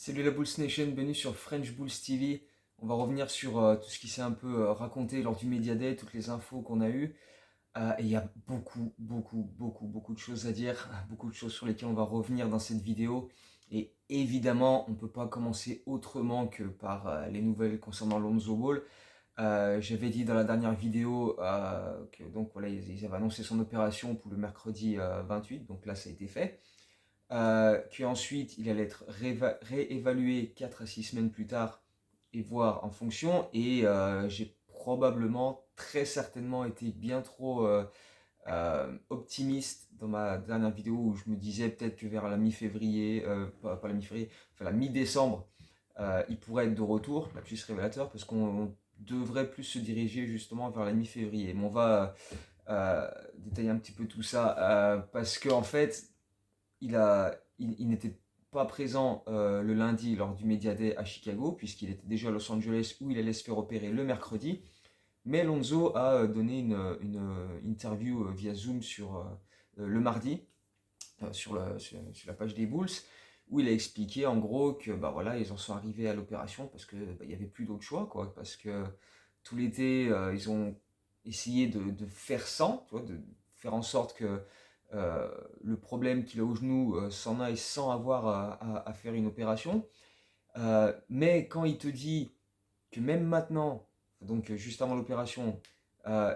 Salut la Bulls Nation, bienvenue sur French Bulls TV. On va revenir sur tout ce qui s'est un peu raconté lors du Media Day, toutes les infos qu'on a eues. Et il y a beaucoup de choses à dire, beaucoup de choses sur lesquelles on va revenir dans cette vidéo. Et évidemment, on ne peut pas commencer autrement que par les nouvelles concernant Lonzo Ball. J'avais dit dans la dernière vidéo que donc voilà, ils avaient annoncé son opération pour le mercredi 28, donc là ça a été fait. Qu'ensuite il allait être réévalué 4 à 6 semaines plus tard et voir en fonction. Et j'ai probablement, très certainement été bien trop optimiste dans ma dernière vidéo où je me disais peut-être que vers la mi-février, pas la mi-février, enfin la mi-décembre, il pourrait être de retour, la plus révélateur, parce qu'on devrait plus se diriger justement vers la mi-février. Mais on va détailler un petit peu tout ça parce que en fait, il n'était pas présent le lundi lors du Media Day à Chicago, puisqu'il était déjà à Los Angeles où il allait se faire opérer le mercredi. Mais Lonzo a donné une interview via Zoom le mardi sur la page des Bulls, où il a expliqué en gros que bah voilà, ils en sont arrivés à l'opération parce que il y avait plus d'autre choix, quoi, parce que tout l'été ils ont essayé de faire sans, tu vois, de faire en sorte que le problème qu'il a au genou s'en aille sans avoir à faire une opération. Mais quand il te dit que même maintenant, donc juste avant l'opération, euh,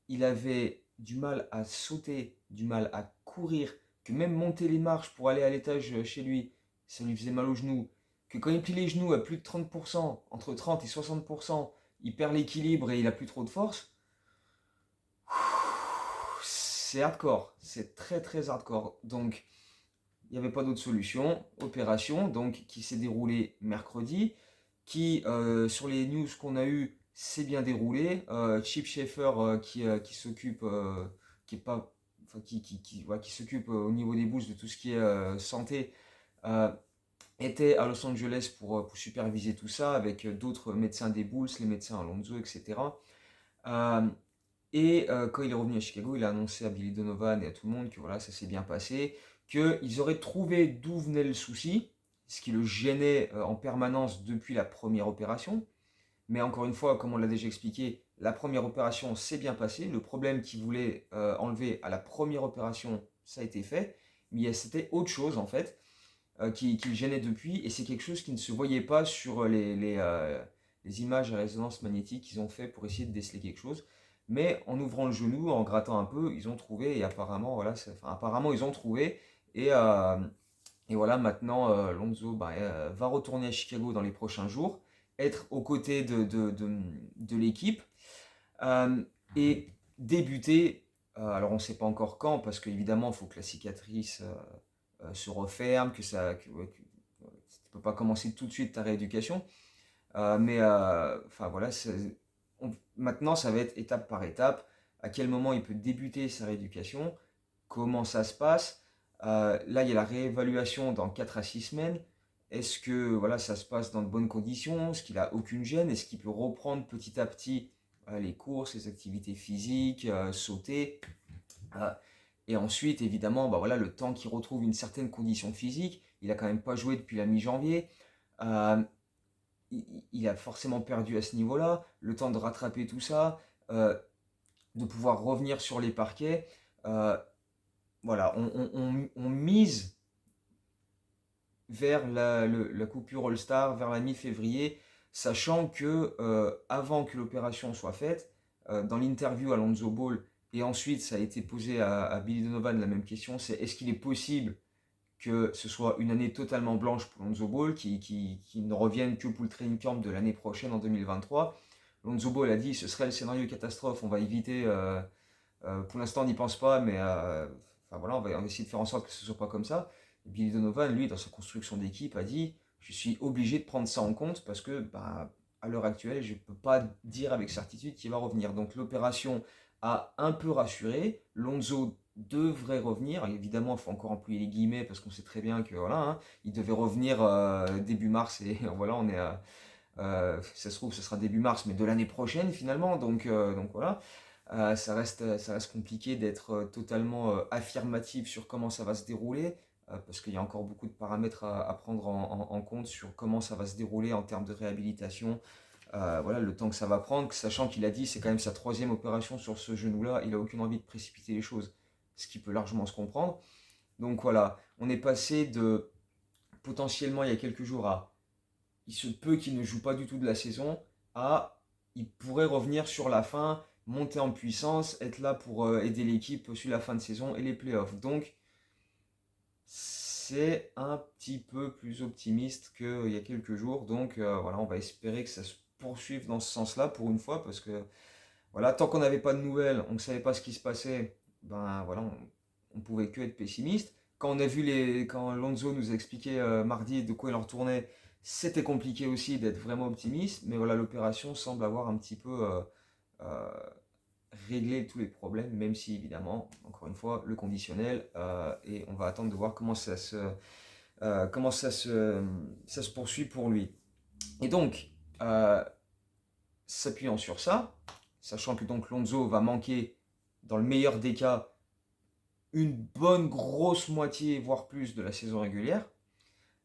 il avait du mal à sauter, du mal à courir, que même monter les marches pour aller à l'étage chez lui, ça lui faisait mal aux genoux, que quand il plie les genoux à plus de 30%, entre 30 et 60%, il perd l'équilibre et il a plus trop de force. C'est hardcore, c'est très hardcore. Donc il n'y avait pas d'autre solution. Opération donc qui s'est déroulée mercredi, qui sur les news qu'on a eues s'est bien déroulé. Chip Schaeffer qui s'occupe, qui est pas, enfin, ouais, qui s'occupe au niveau des Bulls de tout ce qui est santé, euh, était à Los Angeles pour superviser tout ça avec d'autres médecins des Bulls, les médecins Alonso, etc. Euh, quand il est revenu à Chicago, il a annoncé à Billy Donovan et à tout le monde que voilà, ça s'est bien passé, qu'ils auraient trouvé d'où venait le souci, ce qui le gênait en permanence depuis la première opération. Mais encore une fois, comme on l'a déjà expliqué, la première opération s'est bien passée. Le problème qu'il voulait enlever à la première opération, ça a été fait. Mais c'était autre chose en fait qui le gênait depuis. Et c'est quelque chose qui ne se voyait pas sur les images à résonance magnétique qu'ils ont fait pour essayer de déceler quelque chose. Mais en ouvrant le genou, en grattant un peu, ils ont trouvé. Et apparemment, voilà, enfin, apparemment ils ont trouvé. Et, euh, et voilà, maintenant, Lonzo bah, va retourner à Chicago dans les prochains jours, être aux côtés de l'équipe et débuter. Alors, on ne sait pas encore quand, parce qu'évidemment, il faut que la cicatrice se referme, ouais, que tu ne peux pas commencer tout de suite ta rééducation. Mais enfin voilà, maintenant, ça va être étape par étape. À quel moment il peut débuter sa rééducation, comment ça se passe. Là, il y a la réévaluation dans 4 à 6 semaines. Est-ce que voilà, ça se passe dans de bonnes conditions? Est-ce qu'il a aucune gêne? Est-ce qu'il peut reprendre petit à petit les courses, les activités physiques, sauter? Euh, et ensuite, évidemment, bah voilà, le temps qu'il retrouve une certaine condition physique, il a quand même pas joué depuis la mi-janvier. Euh, il a forcément perdu à ce niveau-là. Le temps de rattraper tout ça, euh, de pouvoir revenir sur les parquets. Euh, voilà, on mise vers la coupure All-Star, vers la mi-février, sachant que avant que l'opération soit faite, dans l'interview à Lonzo Ball, et ensuite ça a été posé à Billy Donovan la même question, c'est est-ce qu'il est possible que ce soit une année totalement blanche pour Lonzo Ball, qui ne revienne que pour le training camp de l'année prochaine en 2023. Lonzo Ball a dit ce serait le scénario catastrophe, on va éviter, pour l'instant on n'y pense pas, mais enfin, voilà, on va essayer de faire en sorte que ce ne soit pas comme ça. Et Billy Donovan, lui, dans sa construction d'équipe, a dit je suis obligé de prendre ça en compte parce que bah, à l'heure actuelle, je ne peux pas dire avec certitude qu'il va revenir. Donc l'opération a un peu rassuré. Lonzo devrait revenir. Évidemment, il faut encore employer les guillemets parce qu'on sait très bien que voilà, hein, il devait revenir début mars et voilà, on est à, ça se trouve, ce sera début mars, mais de l'année prochaine finalement. Donc voilà. Ça reste compliqué d'être totalement affirmatif sur comment ça va se dérouler. parce qu'il y a encore beaucoup de paramètres à prendre en compte sur comment ça va se dérouler en termes de réhabilitation. Voilà, le temps que ça va prendre, sachant qu'il a dit c'est quand même sa troisième opération sur ce genou-là, il n'a aucune envie de précipiter les choses, ce qui peut largement se comprendre. Donc voilà, on est passé de potentiellement il y a quelques jours à il se peut qu'il ne joue pas du tout de la saison à il pourrait revenir sur la fin, monter en puissance, être là pour aider l'équipe sur la fin de saison et les playoffs. Donc c'est un petit peu plus optimiste qu'il y a quelques jours. Donc voilà, on va espérer que ça se poursuive dans ce sens-là pour une fois, parce que voilà, tant qu'on n'avait pas de nouvelles, on ne savait pas ce qui se passait, ben voilà, on pouvait que être pessimiste. Quand Lonzo nous a expliqué mardi de quoi il en retournait, c'était compliqué aussi d'être vraiment optimiste, mais voilà, l'opération semble avoir un petit peu euh, réglé tous les problèmes, même si évidemment, encore une fois, le conditionnel, et on va attendre de voir comment ça se poursuit pour lui. Et donc, s'appuyant sur ça, sachant que donc Lonzo va manquer, dans le meilleur des cas, une bonne grosse moitié, voire plus, de la saison régulière,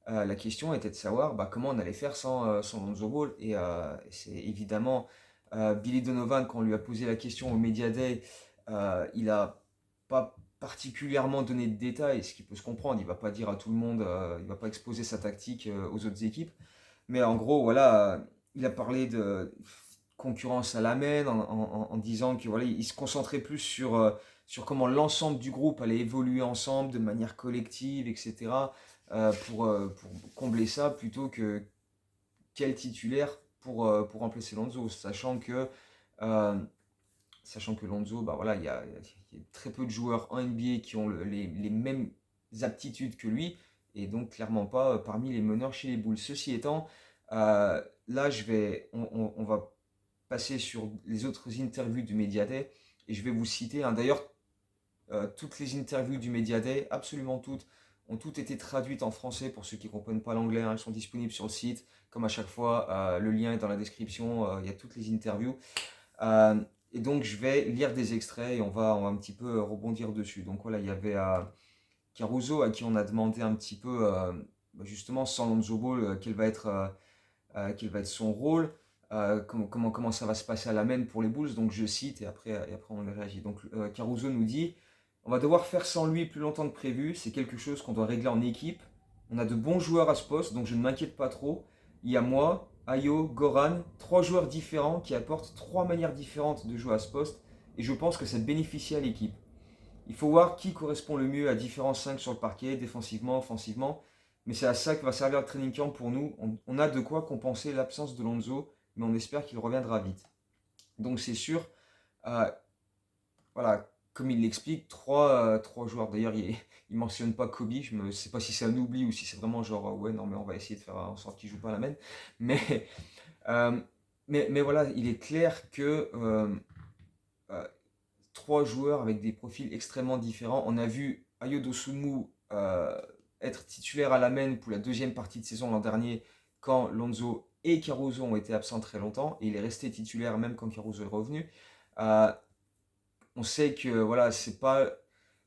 la question était de savoir comment on allait faire sans Lonzo Ball. Et c'est évidemment Billy Donovan, quand on lui a posé la question au Media Day, il n'a pas particulièrement donné de détails, ce qui peut se comprendre. Il ne va pas dire à tout le monde, il ne va pas exposer sa tactique aux autres équipes. Mais en gros, voilà, il a parlé de concurrence à la main en disant que voilà, il se concentrait plus sur comment l'ensemble du groupe allait évoluer ensemble de manière collective, etc. Pour combler ça plutôt que quel titulaire pour remplacer Lonzo, euh, sachant que Lonzo, bah voilà, il y a très peu de joueurs en NBA qui ont les mêmes aptitudes que lui, et donc clairement pas parmi les meneurs chez les Bulls. Ceci étant, là on va passer sur les autres interviews du Media Day, et je vais vous citer, hein. D'ailleurs, toutes les interviews du Media Day, absolument toutes, ont toutes été traduites en français pour ceux qui ne comprennent pas l'anglais, hein. Elles sont disponibles sur le site, comme à chaque fois, le lien est dans la description, il y a toutes les interviews. Euh, et donc je vais lire des extraits et on va un petit peu rebondir dessus. Donc voilà, il y avait Caruso à qui on a demandé un petit peu, justement, sans Lonzo Ball, quel va être son rôle, comment ça va se passer à la main pour les Bulls. Donc je cite et après on réagit. Donc Caruso nous dit: on va devoir faire sans lui plus longtemps que prévu, c'est quelque chose qu'on doit régler en équipe. On a de bons joueurs à ce poste, donc je ne m'inquiète pas trop. Il y a moi, Ayo, Goran, trois joueurs différents qui apportent trois manières différentes de jouer à ce poste, et je pense que ça bénéficie à l'équipe. Il faut voir qui correspond le mieux à différents 5 sur le parquet, défensivement, offensivement. Mais c'est à ça que va servir le training camp pour nous. On a de quoi compenser l'absence de Lonzo, mais on espère qu'il reviendra vite. Donc c'est sûr, euh, voilà, comme il l'explique, trois joueurs. D'ailleurs, il ne mentionne pas Kobe. Je ne sais pas si c'est un oubli ou si c'est vraiment genre, ouais, non, mais on va essayer de faire en sorte qu'il ne joue pas à la main. Mais, euh, mais voilà, il est clair que euh, trois joueurs avec des profils extrêmement différents. On a vu Ayo Dosunmu être titulaire à la main pour la deuxième partie de saison l'an dernier, quand Lonzo et Caruso ont été absents très longtemps, et il est resté titulaire même quand Caruso est revenu. Euh, on sait que voilà, c'est pas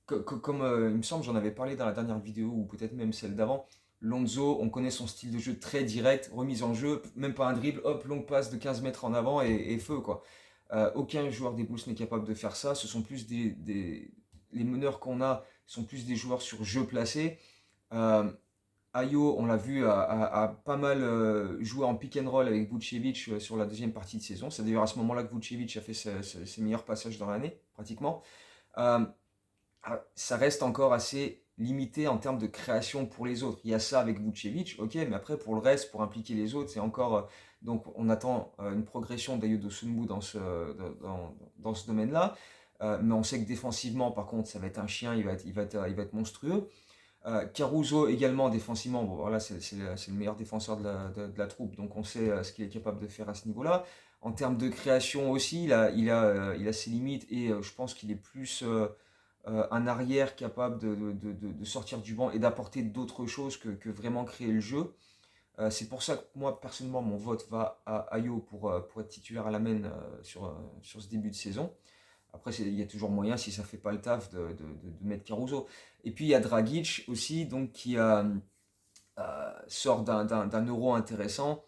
comme il me semble, j'en avais parlé dans la dernière vidéo ou peut-être même celle d'avant. Lonzo, on connaît son style de jeu très direct, remise en jeu, même pas un dribble, hop, longue passe de 15 mètres en avant et feu quoi. Aucun joueur des Bulls n'est capable de faire ça. Ce sont plus les meneurs qu'on a sont plus des joueurs sur jeu placé. Euh, Ayo, on l'a vu, a pas mal joué en pick and roll avec Vucevic sur la deuxième partie de saison. C'est d'ailleurs à ce moment-là que Vucevic a fait ses meilleurs passages dans l'année, pratiquement. Euh, Ça reste encore assez limité en termes de création pour les autres. Il y a ça avec Vucevic, ok, mais après pour le reste, pour impliquer les autres, c'est encore. Donc on attend une progression d'Ayo Dosunmu dans ce domaine-là. Mais on sait que défensivement, par contre, ça va être un chien, il va être monstrueux. Caruso également défensivement, bon, voilà, c'est le meilleur défenseur de la troupe, donc on sait ce qu'il est capable de faire à ce niveau-là. En termes de création aussi, il a ses limites, et je pense qu'il est plus un arrière capable de sortir du banc et d'apporter d'autres choses que vraiment créer le jeu. C'est pour ça que moi, personnellement, mon vote va à Ayo pour être titulaire à la main sur ce début de saison. Après, il y a toujours moyen, si ça fait pas le taf, de mettre Caruso. Et puis il y a Dragic aussi, donc qui sort d'un euro intéressant.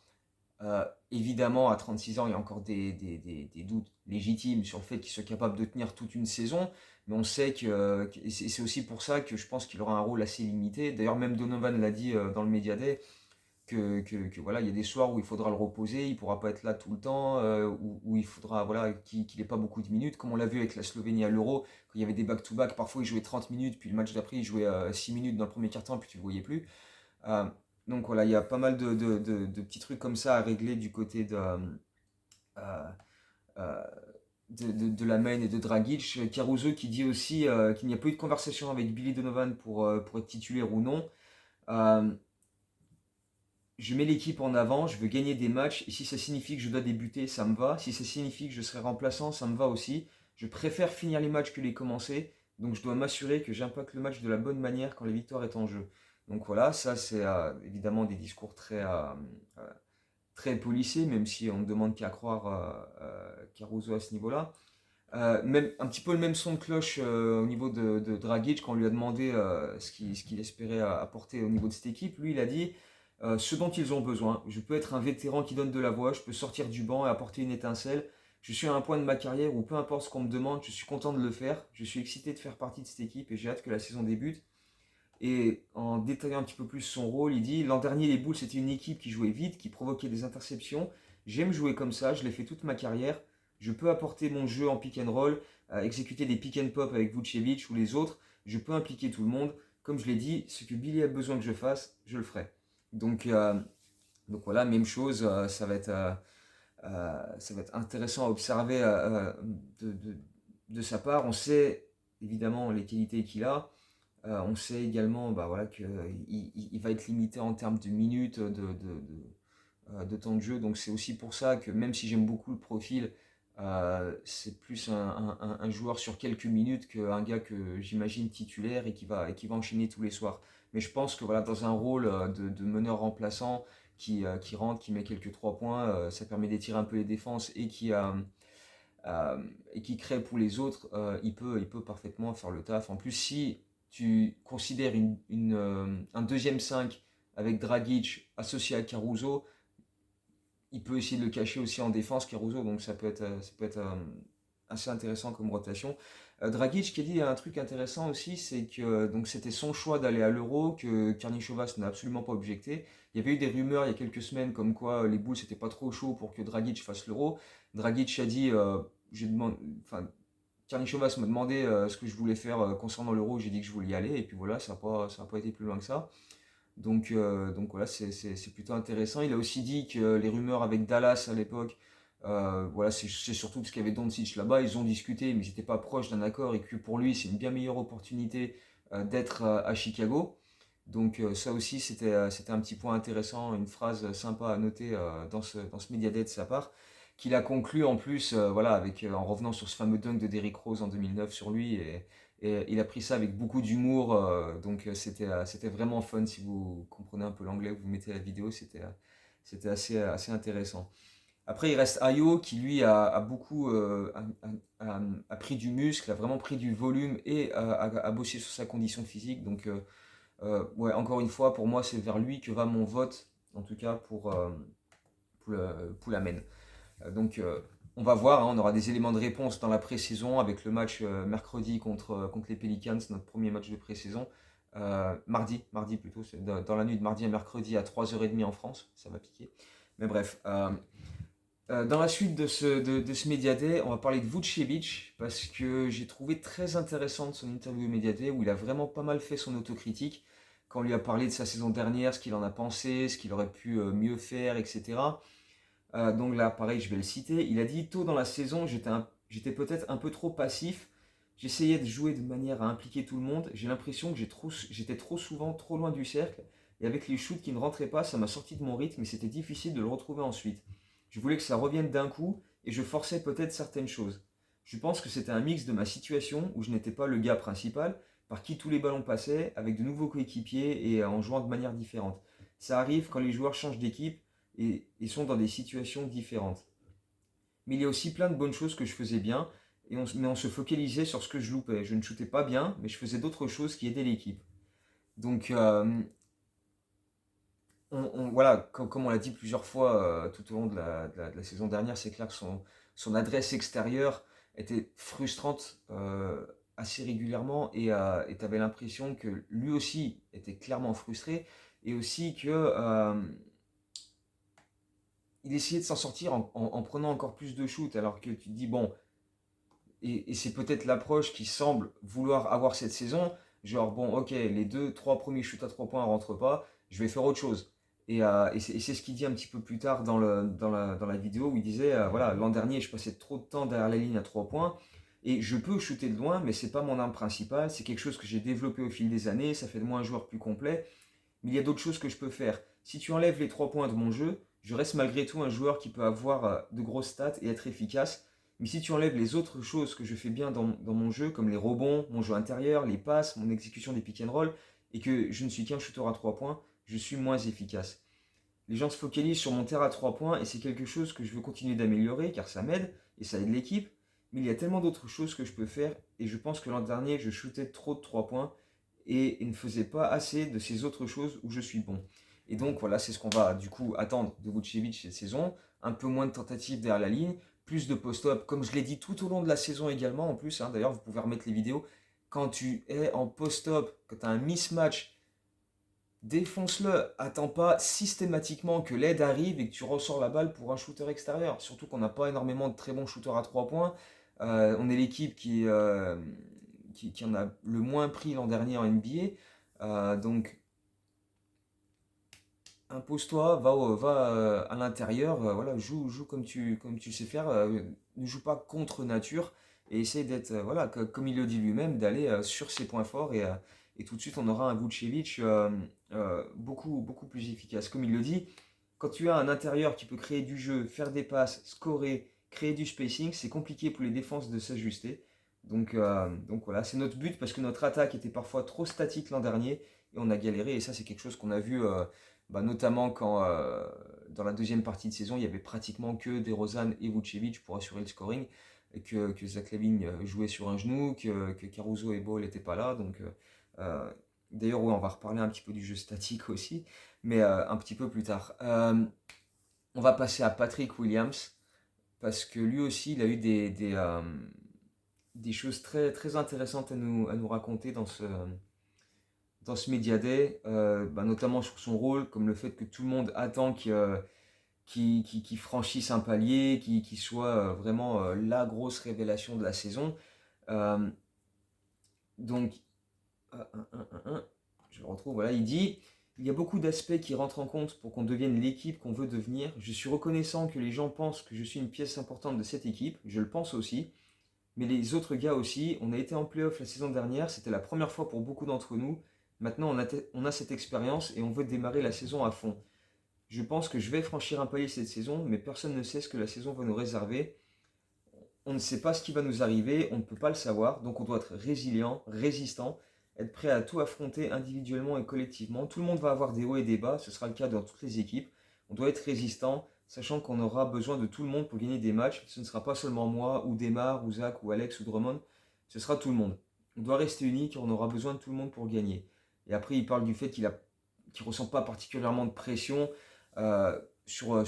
Évidemment, à 36 ans, il y a encore des doutes légitimes sur le fait qu'il soit capable de tenir toute une saison, mais on sait et c'est aussi pour ça que je pense qu'il aura un rôle assez limité. D'ailleurs, même Donovan l'a dit dans le Media Day, voilà, il y a des soirs où il faudra le reposer, il ne pourra pas être là tout le temps, où il faudra voilà, qu'il n'ait pas beaucoup de minutes, comme on l'a vu avec la Slovénie à l'Euro, quand il y avait des back-to-back, parfois il jouait 30 minutes, puis le match d'après il jouait 6 minutes dans le premier quart-temps, puis tu ne le voyais plus. Euh, donc voilà, il y a pas mal de petits trucs comme ça à régler du côté euh, euh, de la main et de Dragic. Caruso qui dit aussi qu'il n'y a pas eu de conversation avec Billy Donovan pour être titulaire ou non. Euh, je mets l'équipe en avant, je veux gagner des matchs, et si ça signifie que je dois débuter, ça me va. Si ça signifie que je serai remplaçant, ça me va aussi. Je préfère finir les matchs que les commencer, donc je dois m'assurer que j'impacte le match de la bonne manière quand la victoire est en jeu. Donc voilà, ça c'est évidemment des discours très policés, même si on ne demande qu'à croire Caruso à ce niveau-là. Même, un petit peu le même son de cloche au niveau de Dragic quand on lui a demandé ce qu'il espérait apporter au niveau de cette équipe. Lui, il a dit ce dont ils ont besoin. Je peux être un vétéran qui donne de la voix, je peux sortir du banc et apporter une étincelle. Je suis à un point de ma carrière où peu importe ce qu'on me demande, je suis content de le faire. Je suis excité de faire partie de cette équipe et j'ai hâte que la saison débute. Et en détaillant un petit peu plus son rôle, il dit l'an dernier, les Bulls, c'était une équipe qui jouait vite, qui provoquait des interceptions. J'aime jouer comme ça, je l'ai fait toute ma carrière. Je peux apporter mon jeu en pick and roll, exécuter des pick and pop avec Vucevic ou les autres. Je peux impliquer tout le monde. Comme je l'ai dit, ce que Billy a besoin que je fasse, je le ferai. Donc, euh, donc voilà, même chose, ça va être intéressant à observer de, de- de sa part. On sait évidemment les qualités qu'il a. On sait également bah, voilà, qu'il il va être limité en termes de minutes, de temps de jeu. Donc c'est aussi pour ça que même si j'aime beaucoup le profil, c'est plus un joueur sur quelques minutes qu'un gars que j'imagine titulaire et qui va enchaîner tous les soirs. Mais je pense que voilà, dans un rôle de meneur remplaçant qui rentre, qui met quelques 3 points, ça permet d'étirer un peu les défenses et qui crée pour les autres, il peut parfaitement faire le taf. En plus, si tu considères un deuxième 5 avec Dragic associé à Caruso, il peut essayer de le cacher aussi en défense, Caruso, donc ça peut être assez intéressant comme rotation. Dragic qui a dit un truc intéressant aussi, c'est que donc c'était son choix d'aller à l'Euro, que Karnišovas n'a absolument pas objecté. Il y avait eu des rumeurs il y a quelques semaines comme quoi les Bulls n'étaient pas trop chauds pour que Dragic fasse l'Euro. Dragic a dit, j'ai demandé, enfin, Karnišovas m'a demandé ce que je voulais faire concernant l'Euro, j'ai dit que je voulais y aller, et puis voilà, ça a pas été plus loin que ça. Donc voilà, c'est plutôt intéressant. Il a aussi dit que les rumeurs avec Dallas à l'époque, voilà, c'est surtout parce qu'il y avait Doncic là-bas, ils ont discuté, mais ils n'étaient pas proches d'un accord et que pour lui, c'est une bien meilleure opportunité d'être à Chicago. Donc ça aussi, c'était un petit point intéressant, une phrase sympa à noter dans ce média day de sa part, qu'il a conclu en plus, voilà, en revenant sur ce fameux dunk de Derrick Rose en 2009 sur lui, et il a pris ça avec beaucoup d'humour, donc c'était vraiment fun si vous comprenez un peu l'anglais, vous mettez la vidéo, c'était assez intéressant. Après, il reste Ayo qui lui a beaucoup a pris du muscle, a vraiment pris du volume et a bossé sur sa condition physique. Donc, ouais, encore une fois, pour moi, c'est vers lui que va mon vote, en tout cas pour la main. Donc, on va voir, hein, on aura des éléments de réponse dans la pré-saison avec le match mercredi contre les Pelicans, notre premier match de pré-saison. Mardi plutôt, c'est dans la nuit de mardi à mercredi à 3h30 en France, ça va piquer. Mais bref, dans la suite de ce Media Day, on va parler de Vucevic parce que j'ai trouvé très intéressante son interview au Media Day où il a vraiment pas mal fait son autocritique quand on lui a parlé de sa saison dernière, ce qu'il en a pensé, ce qu'il aurait pu mieux faire, etc. Donc là, pareil, je vais le citer. Il a dit tôt dans la saison, j'étais peut-être un peu trop passif. J'essayais de jouer de manière à impliquer tout le monde. J'ai l'impression que j'étais trop souvent trop loin du cercle. Et avec les shoots qui ne rentraient pas, ça m'a sorti de mon rythme et c'était difficile de le retrouver ensuite. Je voulais que ça revienne d'un coup et je forçais peut-être certaines choses. Je pense que c'était un mix de ma situation où je n'étais pas le gars principal, par qui tous les ballons passaient, avec de nouveaux coéquipiers et en jouant de manière différente. Ça arrive quand les joueurs changent d'équipe et sont dans des situations différentes. Mais il y a aussi plein de bonnes choses que je faisais bien mais on se focalisait sur ce que je loupais. Je ne shootais pas bien, mais je faisais d'autres choses qui aidaient l'équipe. Donc, voilà, comme on l'a dit plusieurs fois tout au long de la saison dernière, c'est clair que son adresse extérieure était frustrante assez régulièrement et tu avais l'impression que lui aussi était clairement frustré et aussi que il essayait de s'en sortir en prenant encore plus de shoots alors que tu te dis bon, et c'est peut-être l'approche qui semble vouloir avoir cette saison, genre bon ok, les 2, 3 premiers shoots à 3 points ne rentrent pas, je vais faire autre chose. Et c'est ce qu'il dit un petit peu plus tard dans la vidéo où il disait voilà, l'an dernier je passais trop de temps derrière la ligne à 3 points et je peux shooter de loin, mais c'est pas mon arme principale, c'est quelque chose que j'ai développé au fil des années, ça fait de moi un joueur plus complet, mais il y a d'autres choses que je peux faire. Si tu enlèves les 3 points de mon jeu, je reste malgré tout un joueur qui peut avoir de grosses stats et être efficace. Mais si tu enlèves les autres choses que je fais bien dans mon jeu, comme les rebonds, mon jeu intérieur, les passes, mon exécution des pick and roll, et que je ne suis qu'un shooter à 3 points, je suis moins efficace. Les gens se focalisent sur mon tir à 3 points et c'est quelque chose que je veux continuer d'améliorer car ça m'aide et ça aide l'équipe. Mais il y a tellement d'autres choses que je peux faire et je pense que l'an dernier, je shootais trop de 3 points et ne faisais pas assez de ces autres choses où je suis bon. Et donc voilà, c'est ce qu'on va du coup attendre de Vucevic cette saison. Un peu moins de tentatives derrière la ligne, plus de post-up, comme je l'ai dit tout au long de la saison également en plus. D'ailleurs, vous pouvez remettre les vidéos. Quand tu es en post-up, quand tu as un mismatch, défonce-le. Attends pas systématiquement que l'aide arrive et que tu ressors la balle pour un shooter extérieur. Surtout qu'on n'a pas énormément de très bons shooters à 3 points. On est l'équipe qui en a le moins pris l'an dernier en NBA. Donc impose-toi, va à l'intérieur, voilà, joue comme tu sais faire, ne joue pas contre nature et essaye d'être, voilà, comme il le dit lui-même, d'aller sur ses points forts et tout de suite on aura un Vucevic beaucoup, beaucoup plus efficace. Comme il le dit, quand tu as un intérieur qui peut créer du jeu, faire des passes, scorer, créer du spacing, c'est compliqué pour les défenses de s'ajuster. Donc voilà, c'est notre but parce que notre attaque était parfois trop statique l'an dernier et on a galéré et ça c'est quelque chose qu'on a vu notamment quand dans la deuxième partie de saison, il y avait pratiquement que DeRozan et Vucevic pour assurer le scoring, et que Zach LaVine jouait sur un genou, que Caruso et Ball n'étaient pas là. Donc, d'ailleurs, ouais, on va reparler un petit peu du jeu statique aussi, mais un petit peu plus tard. On va passer à Patrick Williams, parce que lui aussi, il a eu des choses très, très intéressantes à nous raconter dans ce Media Day, notamment sur son rôle, comme le fait que tout le monde attend qu'il franchisse un palier, qu'il soit vraiment la grosse révélation de la saison. Euh, donc, je le retrouve, voilà, il dit, il y a beaucoup d'aspects qui rentrent en compte pour qu'on devienne l'équipe qu'on veut devenir. Je suis reconnaissant que les gens pensent que je suis une pièce importante de cette équipe, je le pense aussi. Mais les autres gars aussi, on a été en playoff la saison dernière, c'était la première fois pour beaucoup d'entre nous. Maintenant, on a cette expérience et on veut démarrer la saison à fond. Je pense que je vais franchir un palier cette saison, mais personne ne sait ce que la saison va nous réserver. On ne sait pas ce qui va nous arriver, on ne peut pas le savoir, donc on doit être résilient, résistant, être prêt à tout affronter individuellement et collectivement. Tout le monde va avoir des hauts et des bas, ce sera le cas dans toutes les équipes. On doit être résistant, sachant qu'on aura besoin de tout le monde pour gagner des matchs. Ce ne sera pas seulement moi, ou Demar, ou Zach, ou Alex, ou Drummond, ce sera tout le monde. On doit rester unis car on aura besoin de tout le monde pour gagner. Et après, il parle du fait qu'il ne ressent pas particulièrement de pression sur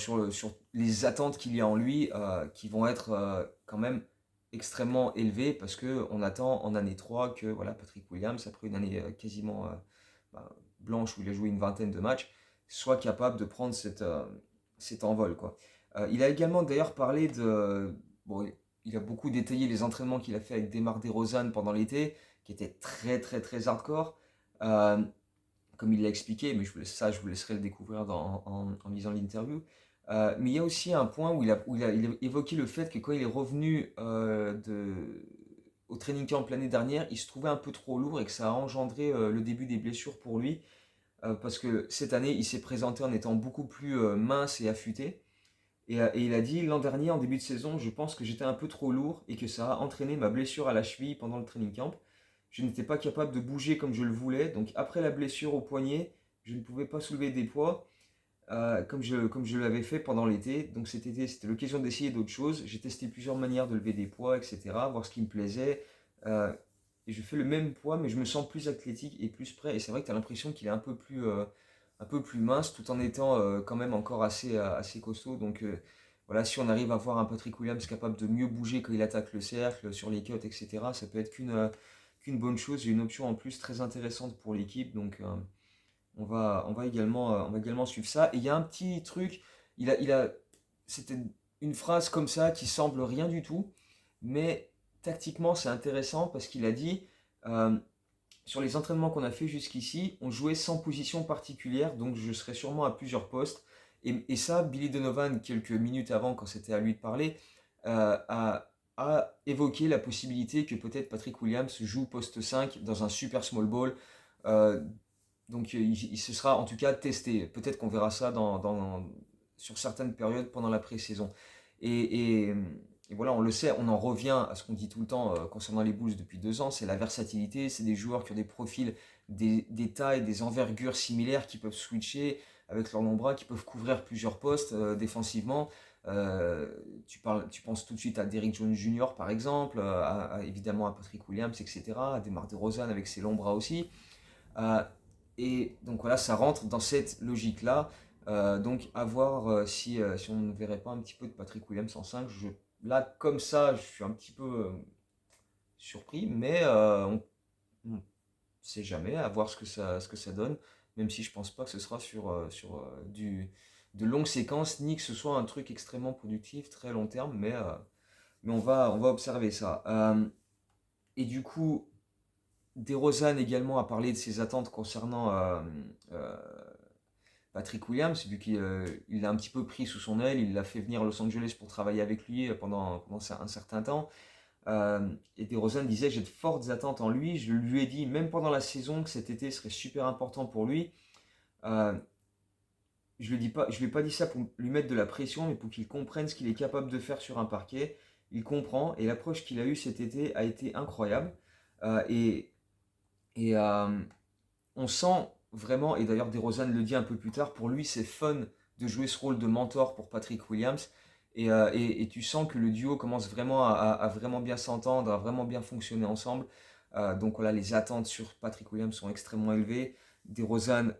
les attentes qu'il y a en lui, qui vont être quand même extrêmement élevées, parce qu'on attend en année 3 que voilà, Patrick Williams, après une année quasiment blanche où il a joué une vingtaine de matchs, soit capable de prendre cet envol, quoi. Il a également d'ailleurs parlé de... Bon, il a beaucoup détaillé les entraînements qu'il a fait avec Demar DeRozan pendant l'été, qui étaient très très très hardcore. Comme il l'a expliqué, mais je vous laisserai le découvrir en lisant l'interview. Mais il y a aussi un point où il a évoqué le fait que quand il est revenu au training camp l'année dernière, il se trouvait un peu trop lourd et que ça a engendré le début des blessures pour lui. Parce que cette année, il s'est présenté en étant beaucoup plus mince et affûté. Et il a dit, l'an dernier, en début de saison, je pense que j'étais un peu trop lourd et que ça a entraîné ma blessure à la cheville pendant le training camp. Je n'étais pas capable de bouger comme je le voulais. Donc après la blessure au poignet, je ne pouvais pas soulever des poids. comme je l'avais fait pendant l'été. Donc cet été, c'était l'occasion d'essayer d'autres choses. J'ai testé plusieurs manières de lever des poids, etc., voir ce qui me plaisait. Euh, et je fais le même poids, mais je me sens plus athlétique et plus prêt. Et c'est vrai que tu as l'impression qu'il est un peu plus mince, tout en étant quand même encore assez costaud. Donc voilà, si on arrive à voir un Patrick Williams capable de mieux bouger quand il attaque le cercle, sur les cuts, etc., ça peut être qu'une bonne chose. J'ai une option en plus très intéressante pour l'équipe. Donc on va également suivre ça. Et il y a un petit truc, c'était une phrase comme ça qui semble rien du tout, mais tactiquement c'est intéressant parce qu'il a dit euh, sur les entraînements qu'on a fait jusqu'ici, on jouait sans position particulière, donc je serais sûrement à plusieurs postes. Et ça, Billy Donovan, quelques minutes avant, quand c'était à lui de parler, a évoqué la possibilité que peut-être Patrick Williams joue poste 5 dans un super small ball. Euh, donc il se sera en tout cas testé. Peut-être qu'on verra ça sur certaines périodes pendant la pré-saison. Et, et- et voilà, on le sait, on en revient à ce qu'on dit tout le temps concernant les Bulls depuis 2 ans, c'est la versatilité, c'est des joueurs qui ont des profils, des tailles, des envergures similaires qui peuvent switcher avec leur long bras, qui peuvent couvrir plusieurs postes défensivement. Euh, tu penses tout de suite à Derrick Jones Jr. par exemple, évidemment à Patrick Williams, etc., à DeMar DeRozan avec ses longs bras aussi. Euh, et donc voilà, ça rentre dans cette logique-là. Donc à voir si on ne verrait pas un petit peu de Patrick Williams en 5. Là, comme ça, je suis un petit peu surpris, mais on ne sait jamais, à voir ce que ça donne. Même si je pense pas que ce sera de longues séquences, ni que ce soit un truc extrêmement productif, très long terme, mais on va observer ça. Et du coup, DeRozan également a parlé de ses attentes concernant euh, Patrick Williams, vu qu'il l'a un petit peu pris sous son aile, il l'a fait venir à Los Angeles pour travailler avec lui pendant un certain temps. Et DeRozan disait j'ai de fortes attentes en lui. Je lui ai dit, même pendant la saison, que cet été serait super important pour lui. Euh, je lui ai pas dit ça pour lui mettre de la pression, mais pour qu'il comprenne ce qu'il est capable de faire sur un parquet. Il comprend, et l'approche qu'il a eue cet été a été incroyable. Euh, et et on sent vraiment, et d'ailleurs DeRozan le dit un peu plus tard, pour lui c'est fun de jouer ce rôle de mentor pour Patrick Williams. Et tu sens que le duo commence vraiment à vraiment bien s'entendre, à vraiment bien fonctionner ensemble. Donc voilà, les attentes sur Patrick Williams sont extrêmement élevées. DeRozan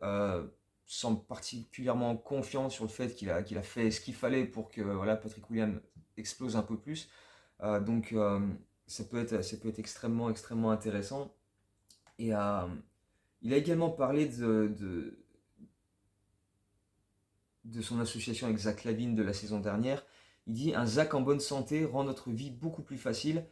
semble particulièrement confiant sur le fait qu'il a fait ce qu'il fallait pour que voilà, Patrick Williams explose un peu plus. Donc ça peut être extrêmement intéressant. Et il a également parlé de son association avec Zach LaVine de la saison dernière. Il dit un Zach en bonne santé rend notre vie beaucoup plus facile.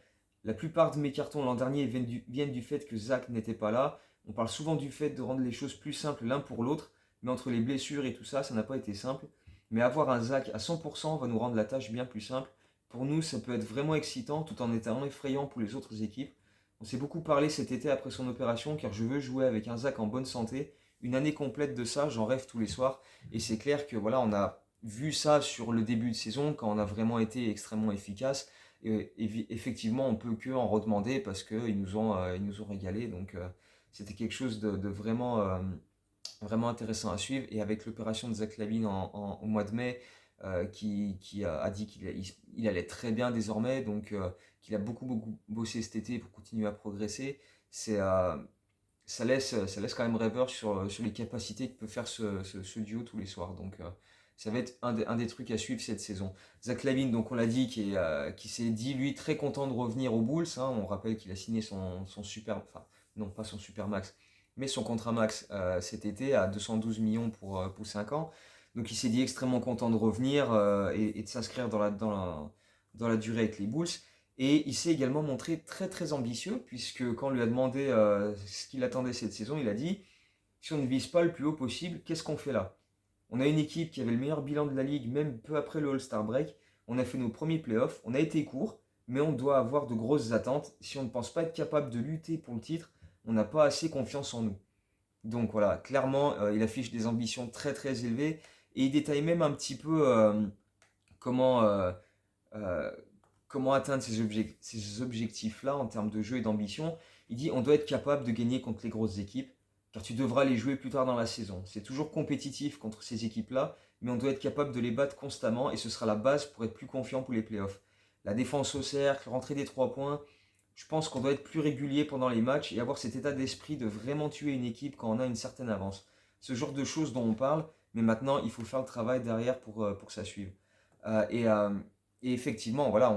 La plupart de mes cartons l'an dernier viennent du fait que Zach n'était pas là. On parle souvent du fait de rendre les choses plus simples l'un pour l'autre, mais entre les blessures et tout ça, ça n'a pas été simple. Mais avoir un Zach à 100% va nous rendre la tâche bien plus simple. Pour nous, ça peut être vraiment excitant tout en étant effrayant pour les autres équipes. On s'est beaucoup parlé cet été après son opération car je veux jouer avec un Zach en bonne santé. Une année complète de ça, j'en rêve tous les soirs. Et c'est clair que voilà, on a vu ça sur le début de saison quand on a vraiment été extrêmement efficace. Et effectivement, on peut que en redemander parce qu'ils nous ont régalé. Donc c'était quelque chose de vraiment intéressant à suivre. Et avec l'opération de Zach LaVine au mois de mai, qui a dit il allait très bien désormais, donc qu'il a beaucoup bossé cet été pour continuer à progresser, c'est, ça laisse quand même rêveur sur les capacités que peut faire ce duo tous les soirs. Donc ça va être un des trucs à suivre cette saison. Zach LaVine, donc on l'a dit, qui s'est dit lui très content de revenir aux Bulls. Hein. On rappelle qu'il a signé son super, enfin non pas son super max, mais son contrat max cet été à 212 millions pour 5 ans. Donc il s'est dit extrêmement content de revenir et de s'inscrire dans la durée avec les Bulls. Et il s'est également montré très ambitieux, puisque quand on lui a demandé ce qu'il attendait cette saison, il a dit si on ne vise pas le plus haut possible, qu'est-ce qu'on fait là? On a une équipe qui avait le meilleur bilan de la ligue, même peu après le All-Star Break. On a fait nos premiers playoffs, on a été court, mais on doit avoir de grosses attentes. Si on ne pense pas être capable de lutter pour le titre, on n'a pas assez confiance en nous. Donc voilà, clairement, il affiche des ambitions très élevées et il détaille même un petit peu comment, euh, comment atteindre ces objectifs-là en termes de jeu et d'ambition. Il dit on doit être capable de gagner contre les grosses équipes. car tu devras les jouer plus tard dans la saison. C'est toujours compétitif contre ces équipes-là, mais on doit être capable de les battre constamment et ce sera la base pour être plus confiant pour les playoffs. La défense au cercle, rentrer des 3 points, je pense qu'on doit être plus régulier pendant les matchs et avoir cet état d'esprit de vraiment tuer une équipe quand on a une certaine avance. Ce genre de choses dont on parle, mais maintenant il faut faire le travail derrière pour que ça suive. Euh, et, euh, et effectivement, voilà,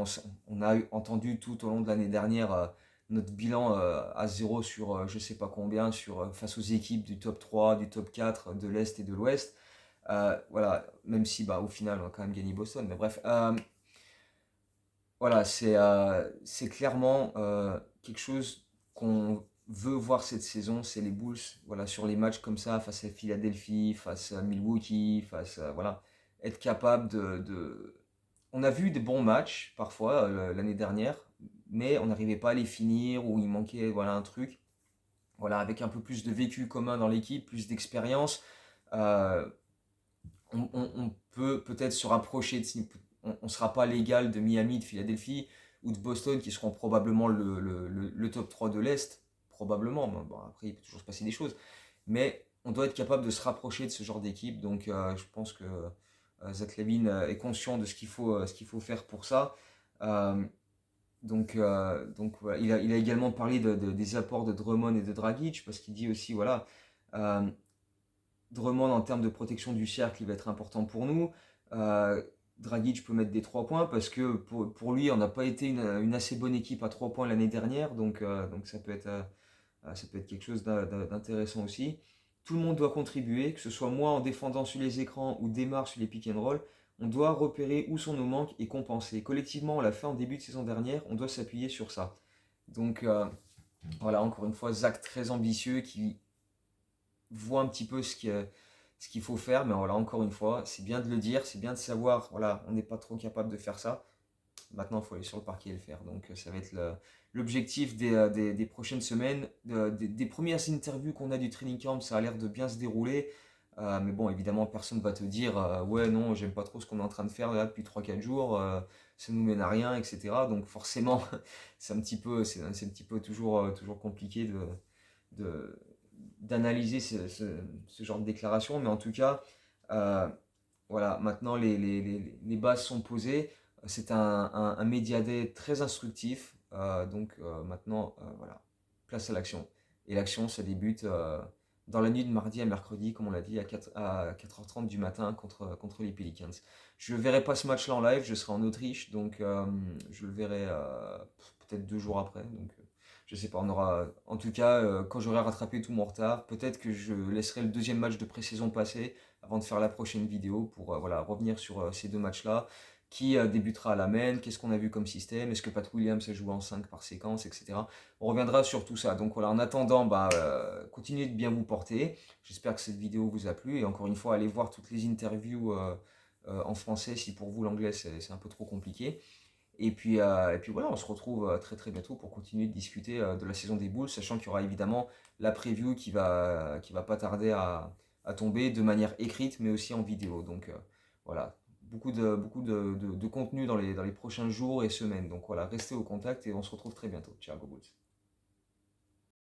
on a entendu tout au long de l'année dernière notre bilan à zéro sur je sais pas combien, face aux équipes du top 3, du top 4, de l'Est et de l'Ouest. Voilà, même si bah, au final on a quand même gagné Boston, mais bref. Voilà, c'est clairement quelque chose qu'on veut voir cette saison, c'est les Bulls, voilà, sur les matchs comme ça, face à Philadelphie, face à Milwaukee, face à, voilà, être capable On a vu des bons matchs parfois l'année dernière, mais on n'arrivait pas à les finir ou il manquait voilà, un truc. Voilà, avec un peu plus de vécu commun dans l'équipe, plus d'expérience, euh, on peut peut-être se rapprocher on ne sera pas l'égal de Miami, de Philadelphie ou de Boston qui seront probablement le top 3 de l'Est. Probablement. Bon, après, il peut toujours se passer des choses. Mais on doit être capable de se rapprocher de ce genre d'équipe. Donc, je pense que Zach LaVine est conscient de ce qu'il faut faire pour ça. Euh, donc voilà. Il a également parlé des apports de Drummond et de Dragic parce qu'il dit aussi, voilà, euh, Drummond en termes de protection du cercle, il va être important pour nous. Euh, Dragic peut mettre des 3 points parce que pour lui, on n'a pas été une assez bonne équipe à 3 points l'année dernière, donc ça peut être quelque chose d'intéressant aussi. Tout le monde doit contribuer, que ce soit moi en défendant sur les écrans ou démarre sur les pick and roll. On doit repérer où sont nos manques et compenser. Collectivement, on l'a fait en début de saison dernière, on doit s'appuyer sur ça. Donc voilà, encore une fois, Zach très ambitieux qui voit un petit peu ce qu'il faut faire, mais voilà, encore une fois, c'est bien de le dire, c'est bien de savoir, voilà, on n'est pas trop capable de faire ça. Maintenant, il faut aller sur le parquet et le faire. Donc, ça va être l'objectif des prochaines semaines. Des premières interviews qu'on a du training camp, ça a l'air de bien se dérouler. Mais bon, évidemment, personne ne va te dire ouais, non, j'aime pas trop ce qu'on est en train de faire là depuis 3 4 jours, ça nous mène à rien, etc. Donc, forcément, c'est un petit peu toujours compliqué de, d'analyser ce genre de déclaration. Mais en tout cas, euh, voilà, maintenant les bases sont posées. C'est un Media Day très instructif. Maintenant, voilà, place à l'action. Et l'action, ça débute dans la nuit de mardi à mercredi, comme on l'a dit, à 4h30 du matin contre les Pelicans. Je ne verrai pas ce match-là en live, je serai en Autriche, donc je le verrai peut-être 2 jours après. Donc, je sais pas, on aura. En tout cas, quand j'aurai rattrapé tout mon retard, peut-être que je laisserai le deuxième match de pré-saison passer avant de faire la prochaine vidéo pour voilà, revenir sur ces 2 matchs-là. Qui débutera à la main, qu'est-ce qu'on a vu comme système, est-ce que Pat Williams a joué en 5 par séquence, etc. On reviendra sur tout ça. Donc voilà, en attendant, bah, continuez de bien vous porter. J'espère que cette vidéo vous a plu. Et encore une fois, allez voir toutes les interviews en français si pour vous l'anglais c'est un peu trop compliqué. Et puis voilà, on se retrouve très très bientôt pour continuer de discuter de la saison des Bulls, sachant qu'il y aura évidemment la preview qui va pas tarder à tomber de manière écrite, mais aussi en vidéo. Donc voilà, beaucoup de contenu dans les prochains jours et semaines. Donc voilà, restez au contact et on se retrouve très bientôt. Ciao, go Bulls.